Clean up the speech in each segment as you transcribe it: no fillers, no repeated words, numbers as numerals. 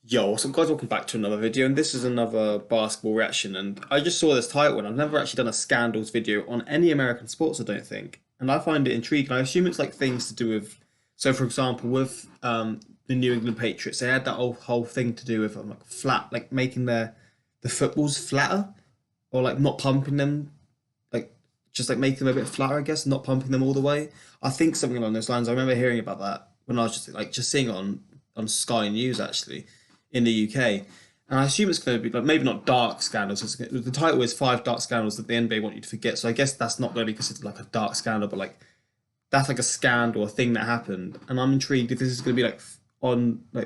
Yo, what's up guys, welcome back to another video, and this is another basketball reaction, and I just saw this title and I've never actually done a scandals video on any American sports, I don't think, and I find it intriguing. I assume it's like things to do with, so for example, with the New England Patriots, they had that whole thing to do with like flat, like making the footballs flatter, or like not pumping them, like just like making them a bit flatter, I guess, not pumping them all the way. I think something along those lines. I remember hearing about that when I was just seeing it on Sky News actually in the UK. And I assume it's going to be like maybe not dark scandals. The title is Five Dark Scandals that the NBA want you to forget. So I guess that's not going to be considered like a dark scandal, but like that's like a scandal, a thing that happened. And I'm intrigued if this is going to be like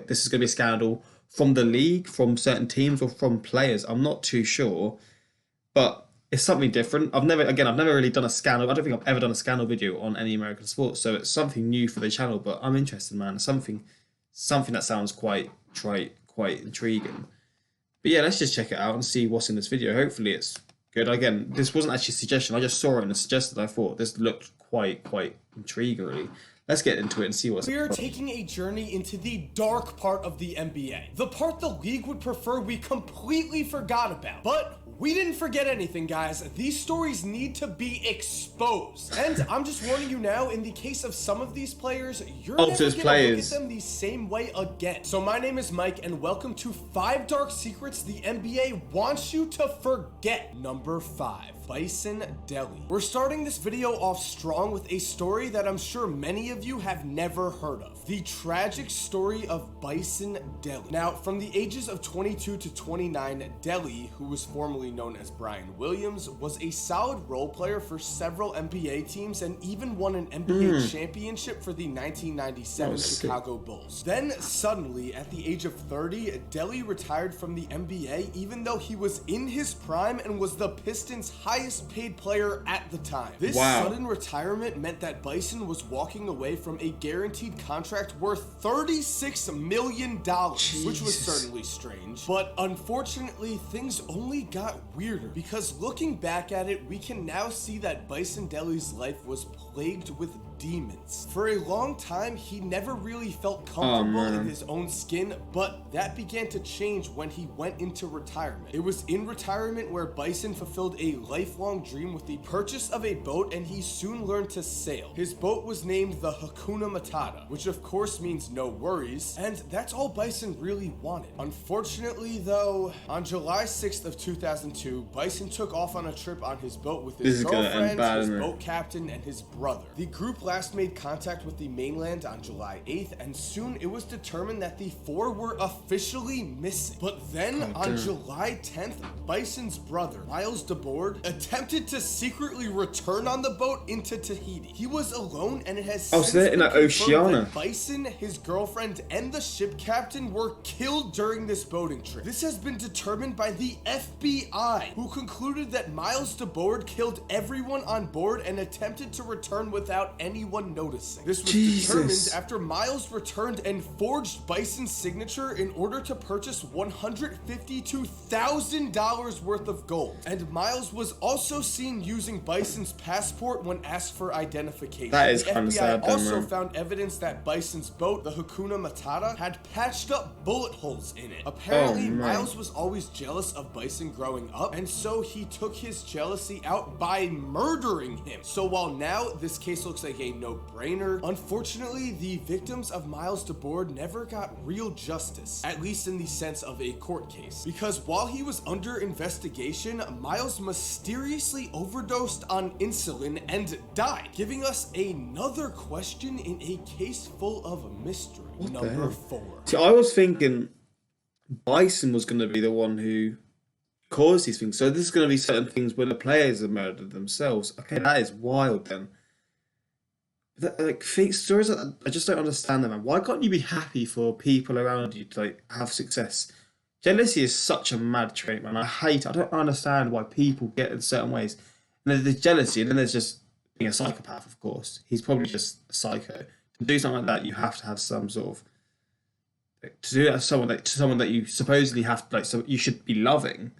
this is going to be a scandal from the league, from certain teams, or from players. I'm not too sure, but it's something different. I've never really done a scandal. I don't think I've ever done a scandal video on any American sports, so it's something new for the channel. But I'm interested, man. Something that sounds quite trite, quite intriguing. But yeah, let's just check it out and see what's in this video. Hopefully it's good. Again, this wasn't actually a suggestion. I just saw it and suggested. I thought this looked quite intriguing, really. Let's get into it and see what's. We are taking a journey into the dark part of the NBA. The part the league would prefer we completely forgot about. But we didn't forget anything, guys. These stories need to be exposed. And I'm just warning you now, in the case of some of these players, you're never gonna look at them the same way again. So my name is Mike, and welcome to 5 Dark Secrets the NBA wants you to forget. Number 5, Bison Dele. We're starting this video off strong with a story that I'm sure many of you have never heard of. The tragic story of Bison Dele. Now, from the ages of 22 to 29, Dele, who was formerly known as Brian Williams, was a solid role player for several NBA teams and even won an NBA championship for the 1997 Chicago Bulls. Then suddenly, at the age of 30, Dele retired from the NBA even though he was in his prime and was the Pistons' highest paid player at the time. This sudden retirement meant that Bison was walking away from a guaranteed contract worth $36 million, which was certainly strange. But unfortunately, things only got weirder, because looking back at it, we can now see that Bison Dele's life was plagued with demons. For a long time, he never really felt comfortable in his own skin, but that began to change when he went into retirement. It was in retirement where Bison fulfilled a lifelong dream with the purchase of a boat, and he soon learned to sail. His boat was named the Hakuna Matata, which of course means no worries, and that's all Bison really wanted. Unfortunately though, on July 6th of 2002, Bison took off on a trip on his boat with his girlfriend, his boat captain, and his brother. The group last made contact with the mainland on July 8th, and soon it was determined that the 4 were officially missing. But then on July 10th, Bison's brother, Miles DeBoard, attempted to secretly return on the boat into Tahiti. He was alone, and it has since so they're in like Oceania. Bison, his girlfriend, and the ship captain were killed during this boating trip. This has been determined by the FBI, who concluded that Miles DeBoard killed everyone on board and attempted to return without anyone noticing. This was determined after Miles returned and forged Bison's signature in order to purchase $152,000 worth of gold. And Miles was also seen using Bison's passport when asked for identification. That is the kind of FBI sad, also found evidence that Bison's boat, the Hakuna Matata, had patched up bullet holes in it. Apparently, Miles was always jealous of Bison growing up, and so he took his jealousy out by murdering him. So while now this case looks like a no-brainer, unfortunately, the victims of Miles DeBoard never got real justice, at least in the sense of a court case. Because while he was under investigation, Miles mysteriously overdosed on insulin and died, giving us another question in a case full of mystery. Number 4. See, I was thinking Bison was going to be the one who caused these things. So this is going to be certain things where the players have murdered themselves. Okay, that is wild then. Like stories like that, I just don't understand them, man. Why can't you be happy for people around you to like have success? Jealousy is such a mad trait, man. I don't understand why people get in certain ways. And there's jealousy, and then there's just being a psychopath, of course. He's probably just a psycho. To do something like that, you have to have some sort of, like, to do that to someone that you supposedly have to, like, so you should be loving.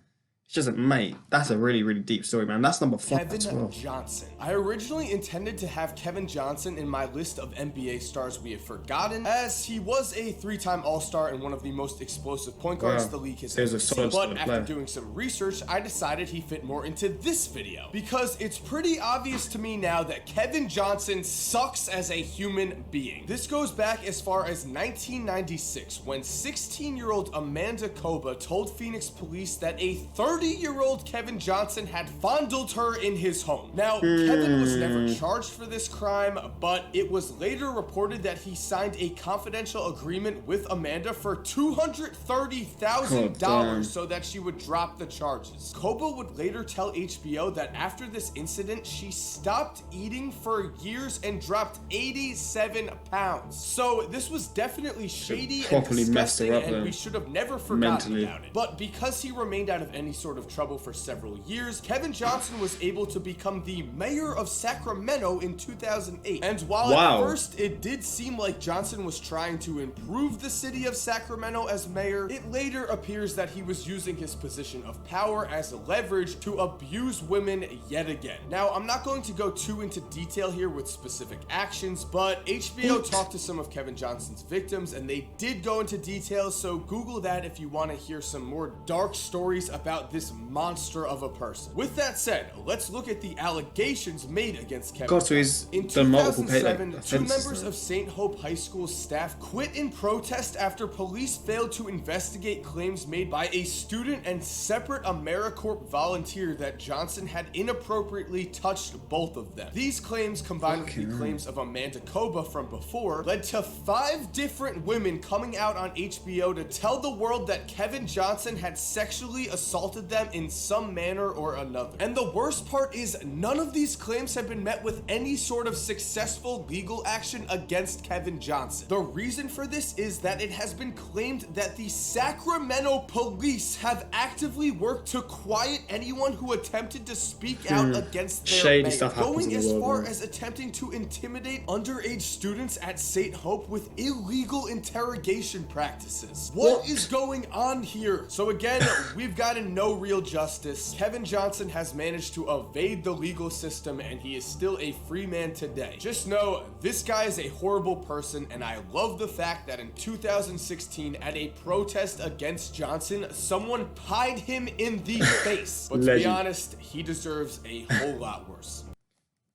It's just, mate, that's a really, really deep story, man. That's number 5 as Kevin well. Johnson. I originally intended to have Kevin Johnson in my list of NBA stars we have forgotten, as he was a 3-time All-Star and one of the most explosive point guards the league has ever seen. But after doing some research, I decided he fit more into this video, because it's pretty obvious to me now that Kevin Johnson sucks as a human being. This goes back as far as 1996, when 16-year-old Amanda Koba told Phoenix police that a 30-year-old Kevin Johnson had fondled her in his home. Now, Kevin was never charged for this crime, but it was later reported that he signed a confidential agreement with Amanda for $230,000 so that she would drop the charges. Koba would later tell HBO that after this incident, she stopped eating for years and dropped 87 pounds. So this was definitely shady and disgusting, and we should have never forgotten about it. But because he remained out of any sort of trouble for several years, Kevin Johnson was able to become the mayor of Sacramento in 2008. And while at first it did seem like Johnson was trying to improve the city of Sacramento as mayor, it later appears that he was using his position of power as leverage to abuse women yet again. Now, I'm not going to go too into detail here with specific actions, but HBO talked to some of Kevin Johnson's victims and they did go into details, so Google that if you want to hear some more dark stories about this monster of a person. With that said, let's look at the allegations made against Kevin Johnson. In 2007, two members of St. Hope High School staff quit in protest after police failed to investigate claims made by a student and separate AmeriCorps volunteer that Johnson had inappropriately touched both of them. These claims, combined with the claims of Amanda Koba from before, led to 5 different women coming out on HBO to tell the world that Kevin Johnson had sexually assaulted them in some manner or another. And the worst part is none of these claims have been met with any sort of successful legal action against Kevin Johnson. The reason for this is that it has been claimed that the Sacramento police have actively worked to quiet anyone who attempted to speak out against their mayor, going as far as attempting to intimidate underage students at St. Hope with illegal interrogation practices. What is going on here? So again, we've gotten no real justice. Kevin Johnson has managed to evade the legal system and he is still a free man today. Just know this guy is a horrible person, and I love the fact that in 2016 at a protest against Johnson, someone pied him in the face. But to be honest, he deserves a whole lot worse.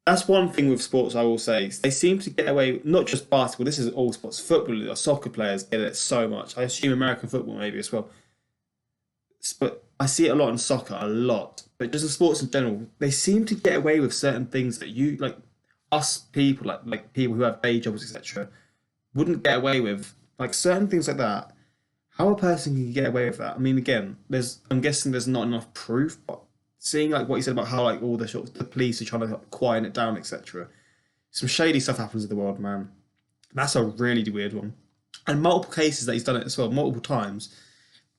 That's one thing with sports I will say. They seem to get away, not just basketball, this is all sports. Football or soccer players get it so much. I assume American football maybe as well. But I see it a lot in soccer, a lot. But just in sports in general, they seem to get away with certain things that you, like us people, like people who have day jobs, etc., wouldn't get away with. Like certain things like that. How a person can get away with that? I mean, again, I'm guessing there's not enough proof, but seeing like what you said about how like all the police are trying to quiet it down, etc. Some shady stuff happens in the world, man. That's a really weird one. And multiple cases that he's done it as well, multiple times.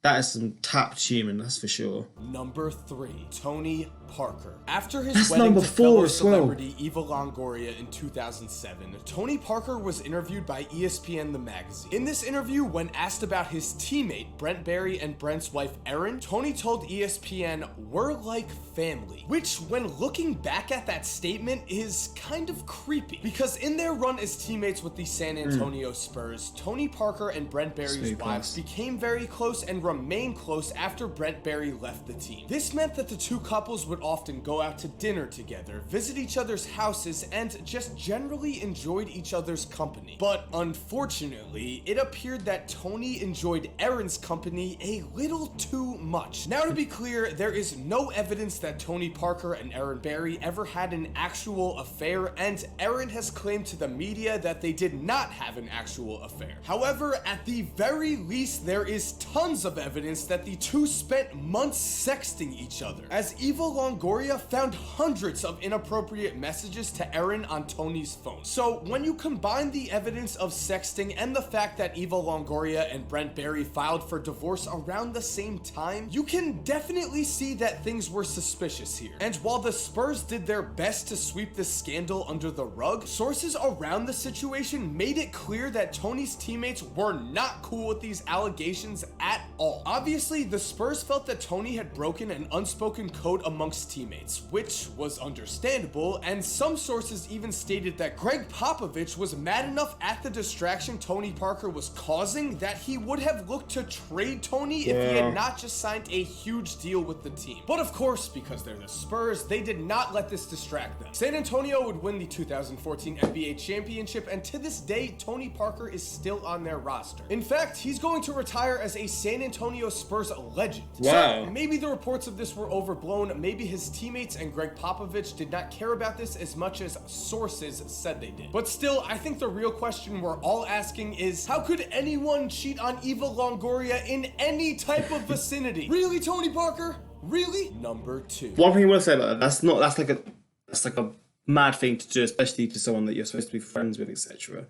That is some tapped human, that's for sure. Number 3, Tony Parker. After his wedding to fellow celebrity Eva Longoria in 2007, Tony Parker was interviewed by ESPN The Magazine. In this interview, when asked about his teammate Brent Barry and Brent's wife Erin, Tony told ESPN, "We're like family," which, when looking back at that statement, is kind of creepy, because in their run as teammates with the San Antonio Spurs, Tony Parker and Brent Barry's wives became very close and remained close after Brent Barry left the team. This meant that the two couples would often go out to dinner together, visit each other's houses, and just generally enjoyed each other's company. But unfortunately, it appeared that Tony enjoyed Erin's company a little too much. Now, to be clear, there is no evidence that Tony Parker and Erin Barry ever had an actual affair, and Erin has claimed to the media that they did not have an actual affair. However, at the very least, there is tons of evidence that the two spent months sexting each other, as Eva Longoria found hundreds of inappropriate messages to Erin on Tony's phone. So when you combine the evidence of sexting and the fact that Eva Longoria and Brent Barry filed for divorce around the same time, you can definitely see that things were suspicious here. And while the Spurs did their best to sweep this scandal under the rug, sources around the situation made it clear that Tony's teammates were not cool with these allegations at all. Obviously, the Spurs felt that Tony had broken an unspoken code amongst teammates, which was understandable, and some sources even stated that Greg Popovich was mad enough at the distraction Tony Parker was causing that he would have looked to trade Tony if he had not just signed a huge deal with the team. But of course, because they're the Spurs, they did not let this distract them. San Antonio would win the 2014 NBA championship, and to this day, Tony Parker is still on their roster. In fact, he's going to retire as a San Antonio Spurs legend. Wow. So maybe the reports of this were overblown, maybe his teammates and Greg Popovich did not care about this as much as sources said they did. But still, I think the real question we're all asking is, how could anyone cheat on Eva Longoria in any type of vicinity? Really, Tony Parker? Really? Number 2. One thing I want to say about that, that's like a mad thing to do, especially to someone that you're supposed to be friends with, etc.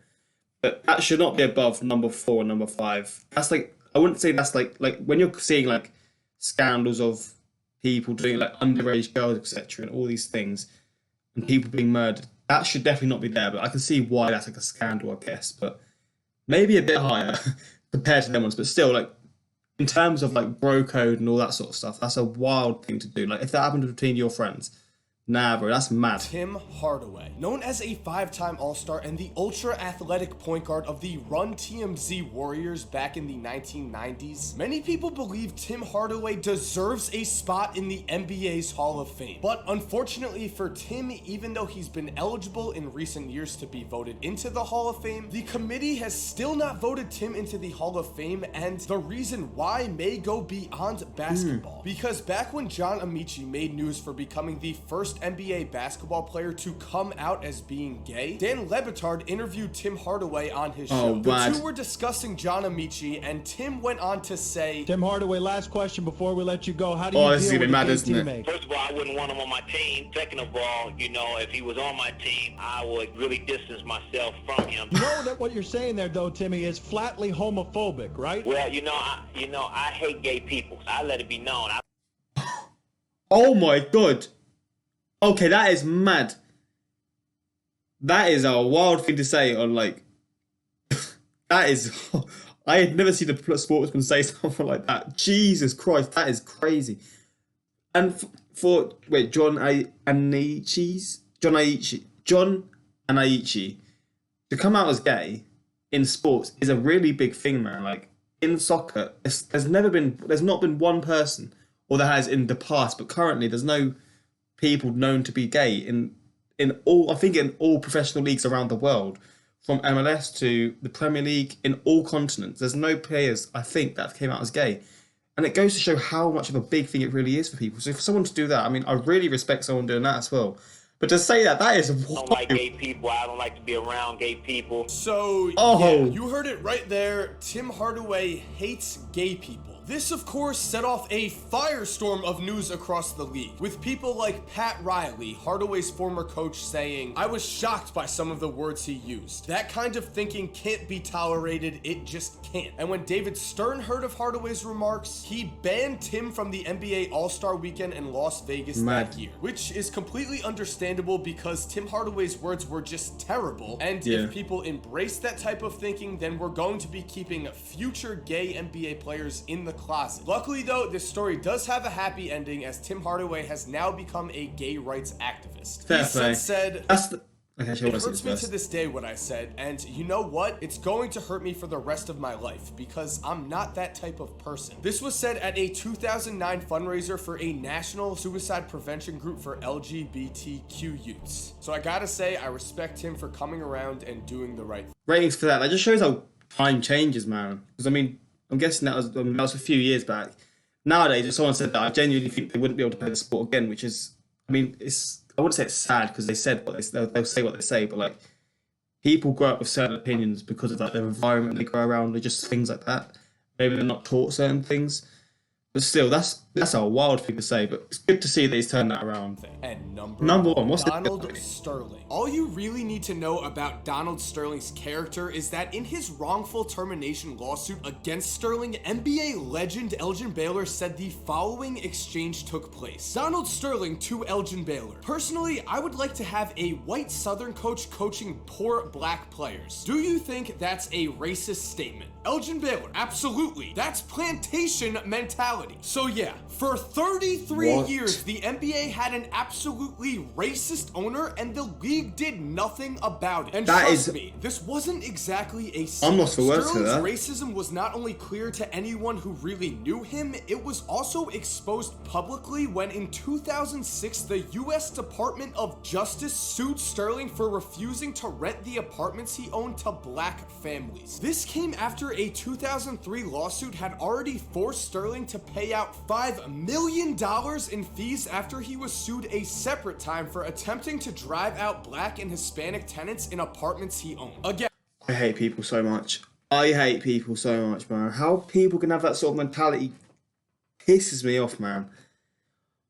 But that should not be above number 4 and number 5. That's like, I wouldn't say that's like when you're seeing like scandals of people doing like underage girls, etc., and all these things, and people being murdered, that should definitely not be there. But I can see why that's like a scandal, I guess. But maybe a bit higher compared to them ones. But still, like in terms of like bro code and all that sort of stuff, that's a wild thing to do. Like if that happened between your friends. Nah, bro, that's mad. Tim Hardaway, known as a 5-time All-Star and the ultra-athletic point guard of the Run TMZ Warriors back in the 1990s, many people believe Tim Hardaway deserves a spot in the NBA's Hall of Fame. But unfortunately for Tim, even though he's been eligible in recent years to be voted into the Hall of Fame, the committee has still not voted Tim into the Hall of Fame, and the reason why may go beyond basketball. Because back when John Amici made news for becoming the first NBA basketball player to come out as being gay, Dan Le Batard interviewed Tim Hardaway on his show. The two were discussing John Amici, and Tim went on to say, Tim Hardaway, last question before we let you go. How do you this is deal even with mad, a gay isn't it? teammate? First of all, I wouldn't want him on my team. Second of all, you know, if he was on my team, I would really distance myself from him. You know that what you're saying there, though, Timmy, is flatly homophobic, right? Well, I hate gay people. I let it be known. Oh my god. Okay, that is mad. That is a wild thing to say on like. That is. I had never seen a sportsman say something like that. Jesus Christ, that is crazy. And John Anici to come out as gay in sports is a really big thing, man. Like in soccer, there's not been one person, or there has in the past, but currently there's no people known to be gay in all professional leagues around the world, from MLS to the Premier League, in all continents. There's no players, I think, that came out as gay. And it goes to show how much of a big thing it really is for people. So for someone to do that, I mean, I really respect someone doing that as well. But to say that is... I don't like gay people. I don't like to be around gay people. So, yeah, you heard it right there. Tim Hardaway hates gay people. This, of course, set off a firestorm of news across the league, with people like Pat Riley, Hardaway's former coach, saying, "I was shocked by some of the words he used. That kind of thinking can't be tolerated, it just can't." And when David Stern heard of Hardaway's remarks, he banned Tim from the NBA All-Star Weekend in Las Vegas that year, which is completely understandable because Tim Hardaway's words were just terrible, and if people embrace that type of thinking, then we're going to be keeping future gay NBA players in the closet. Luckily though, this story does have a happy ending, as Tim Hardaway has now become a gay rights activist. He said, "It hurts me to this day what I said, and you know what? It's going to hurt me for the rest of my life, because I'm not that type of person." This was said at a 2009 fundraiser for a national suicide prevention group for LGBTQ youths. So I gotta say, I respect him for coming around and doing the right thing. Ratings for that. That just shows how time changes, man. Because I mean, I'm guessing that was a few years back. Nowadays, if someone said that, I genuinely think they wouldn't be able to play the sport again, which is, I mean, I wouldn't say it's sad because they'll say what they say, but like people grow up with certain opinions because of like their environment they grow around, or just things like that. Maybe they're not taught certain things, but still, that's That's a wild thing to say, but it's good to see that he's turned that around. And Number one, what's Donald it? Sterling. All you really need to know about Donald Sterling's character is that in his wrongful termination lawsuit against Sterling, NBA legend Elgin Baylor said the following exchange took place. Donald Sterling to Elgin Baylor. Personally, I would like to have a white Southern coach coaching poor black players. Do you think that's a racist statement? Elgin Baylor, absolutely. That's plantation mentality. So yeah, for 33 years, the NBA had an absolutely racist owner and the league did nothing about it. And trust me, this wasn't exactly a secret. I'm lost for words for that. Sterling's racism was not only clear to anyone who really knew him, it was also exposed publicly when in 2006, the US Department of Justice sued Sterling for refusing to rent the apartments he owned to black families. This came after a 2003 lawsuit had already forced Sterling to pay out $5 million in fees after he was sued a separate time for attempting to drive out black and Hispanic tenants in apartments he owned. Again, I hate people so much. I hate people so much, man. How people can have that sort of mentality pisses me off, man.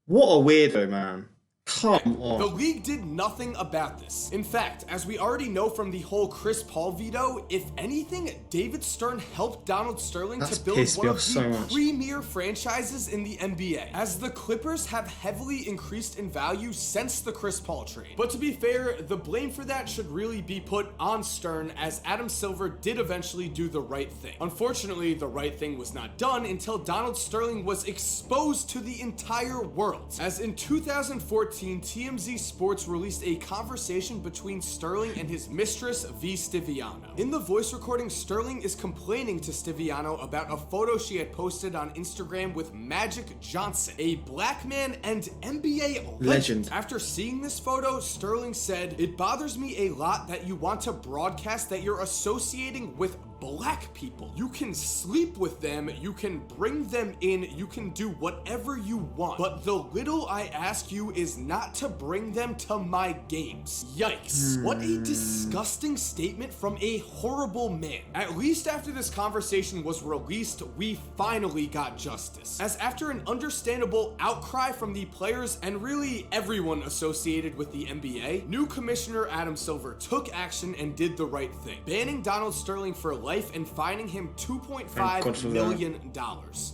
What a weirdo, man. Come on. the league did nothing about this. In fact, as we already know from the whole Chris Paul veto, if anything, David Stern helped Donald Sterling That's to build pissed one me of off the so much. premier franchises in the NBA, as the Clippers have heavily increased in value since the Chris Paul trade. But to be fair, the blame for that should really be put on Stern, as Adam Silver did eventually do the right thing. Unfortunately, the right thing was not done until Donald Sterling was exposed to the entire world, as in 2014, TMZ Sports released a conversation between Sterling and his mistress, V. Stiviano. In the voice recording, Sterling is complaining to Stiviano about a photo she had posted on Instagram with Magic Johnson, a black man and NBA legend. After seeing this photo, Sterling said, "It bothers me a lot that you want to broadcast that you're associating with black people. You can sleep with them, you can bring them in, you can do whatever you want. But the little I ask you is not to bring them to my games." Yikes. What a disgusting statement from a horrible man. At least after this conversation was released, we finally got justice. As after an understandable outcry from the players and really everyone associated with the NBA, new commissioner Adam Silver took action and did the right thing, banning Donald Sterling for life and fining him $2.5 million.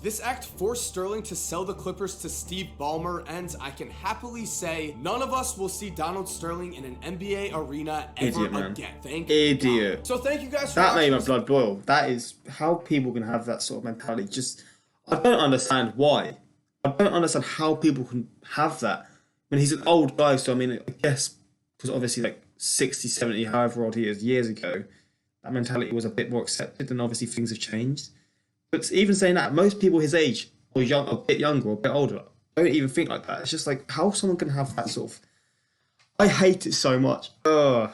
This act forced Sterling to sell the Clippers to Steve Ballmer, and I can happily say none of us will see Donald Sterling in an NBA arena ever again. Thank God. So thank you guys for that made my watching. blood boil. That is how people can have that sort of mentality. Just, I don't understand why. I don't understand how people can have that. I mean, he's an old guy, so I mean, I guess, because obviously like 60, 70, however old he is, years ago, that mentality was a bit more accepted, and obviously things have changed. But even saying that, most people his age, or young, a bit younger, or a bit older, don't even think like that. It's just like, how someone can have that sort of... I hate it so much. Ugh.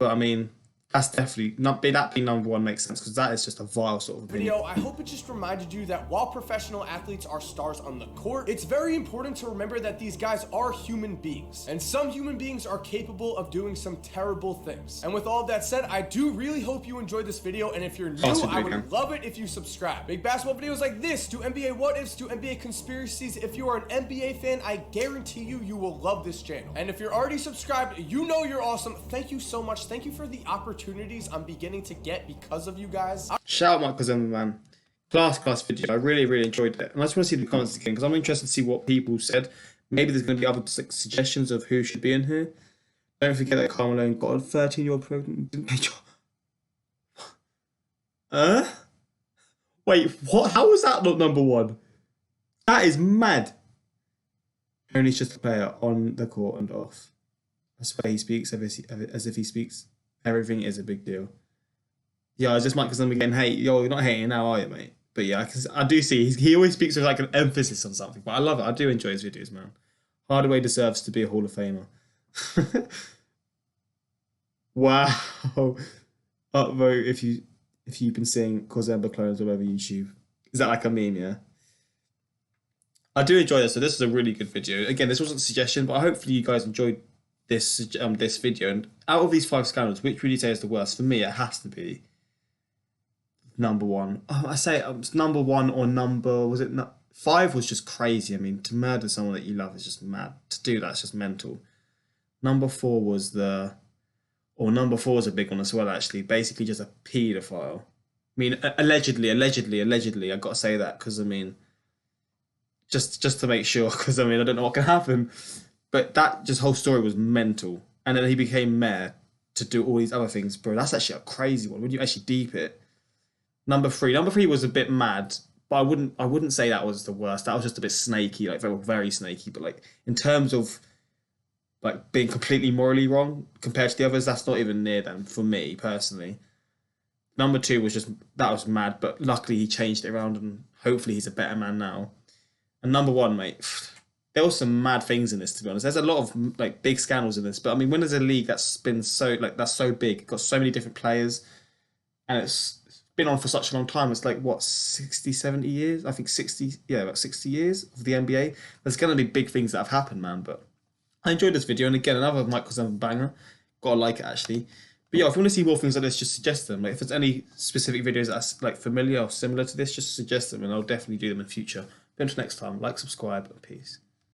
But I mean, that's definitely not that being number one makes sense, because that is just a vile sort of Video, I hope it just reminded you that while professional athletes are stars on the court, it's very important to remember that these guys are human beings, and some human beings are capable of doing some terrible things. And with all of that said, I do really hope you enjoyed this video, and if you're new, I would love it if you subscribe. Big basketball videos like this, do NBA what ifs, do NBA conspiracies. If you are an NBA fan, I guarantee you will love this channel. And if you're already subscribed, you know you're awesome. Thank you so much. Thank you for the opportunities I'm beginning to get because of you guys. Shout out Michael Zimmerman, man. Class video. I really enjoyed it. And I just want to see the comments again, because I'm interested to see what people said. Maybe there's going to be other suggestions of who should be in here. Don't forget that Carmelo got a 13-year-old pregnant. Didn't pay Wait, what? How was that not number one? That is mad. Only's just a player on the court and off. That's why he speaks as if he speaks. Everything is a big deal. Yeah, I just might because I'm getting hate. Yo, you're not hating now, are you, mate? But yeah, I do see he always speaks with like an emphasis on something. But I love it. I do enjoy his videos, man. Hardaway deserves to be a Hall of Famer. Wow. Upvote if you've been seeing Cozemba clones all over YouTube. Is that like a meme? Yeah. I do enjoy this. So this is a really good video. Again, this wasn't a suggestion, but hopefully you guys enjoyed this video. And out of these 5 scandals, which would you say is the worst? For me, it has to be number one. I say it's number one or number, was it 5 was just crazy. I mean, to murder someone that you love is just mad. To do that's just mental. Number 4 was number 4 is a big one as well, actually. Basically just a paedophile. I mean, allegedly, I got to say that because, I mean, just to make sure, because, I mean, I don't know what can happen. But that just whole story was mental. And then he became mayor to do all these other things. Bro, that's actually a crazy one. When you actually deep it. Number 3 was a bit mad, but I wouldn't say that was the worst. That was just a bit snaky, like very, very snaky. But like in terms of like being completely morally wrong compared to the others, that's not even near them for me personally. Number 2 was that was mad, but luckily he changed it around and hopefully he's a better man now. And number 1, mate, there were some mad things in this, to be honest. There's a lot of like big scandals in this, but I mean, when there's a league that's been so big, got so many different players, and it's been on for such a long time. It's like what, 60, 70 years? I think 60, yeah, about 60 years of the NBA. There's going to be big things that have happened, man. But I enjoyed this video, and again, another Michael 7 banger. Gotta like it, actually. But yeah, if you want to see more things like this, just suggest them. Like if there's any specific videos that are like familiar or similar to this, just suggest them, and I'll definitely do them in future. But until next time, like, subscribe, and peace.